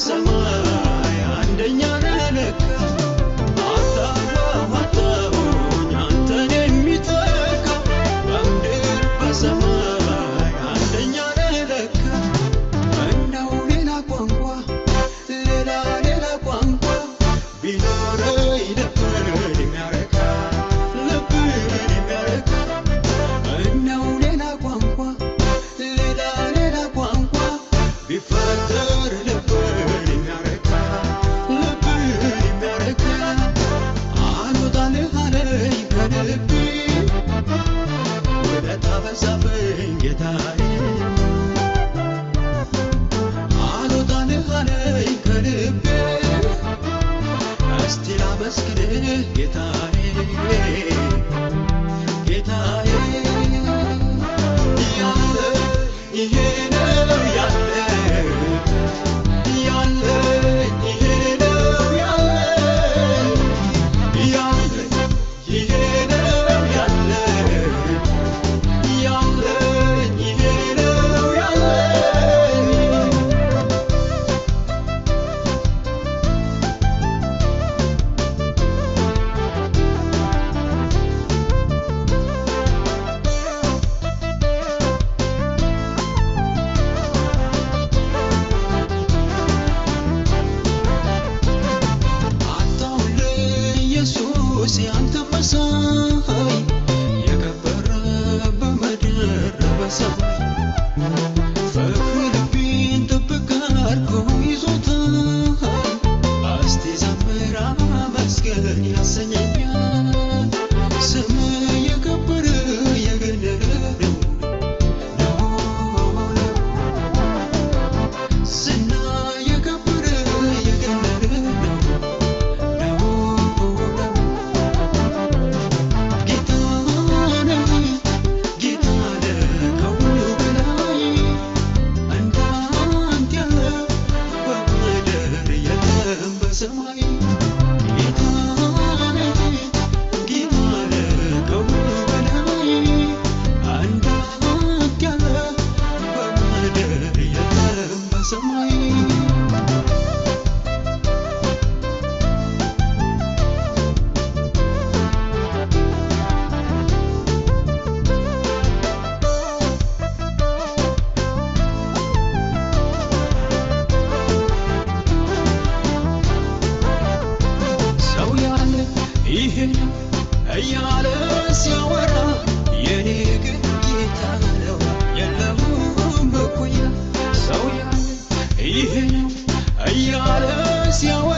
በሰማይ አንደኛ ነህ አታዋጣውኝ አንተን የሚተካ በምድር በሰማይ አንደኛ ነህ እንደው ሌላ ቋንቋ ሌላ ቋንቋ ቢኖረኝ ልብን የሚያረካ እንደው ሌላ ቋንቋ ሌላ ቋንቋ ቢፈጠር ልብን የሚያረካ አልወጣልህ አለኝ ከልቤ ውለታ በዛብኝ ጌታዬ አልወጣልህ አለኝ ከልቤ እስቲ ላመስግንህ ጌታዬ ያለ ይሄ ነው ያለ ይሄ ነው ያለ ይሄ ነው ያለ ይሄ ነው ያለ ኢየሱስ ያንተ መሳይ የከበረ በምድር በሰማይ ፍቅር ልቤን ጥብቅ አድርጎ ይዞታል እስቲ ዘምር አመስግን ያሰኘኛል ስምህ የከበረ የገነነ ነው ዝና የከበረ የገነነ ነው ሰማይ ጌታነ ከሁሉ በላይ አንዳንድ ያለ በምድር የለም በሰማይ ይሄ እያለ ሲያወራ የኔ ግን ጌታ ነው የለውም እኩያ ሰው ያለ ይሄ እያለ ሲያወራ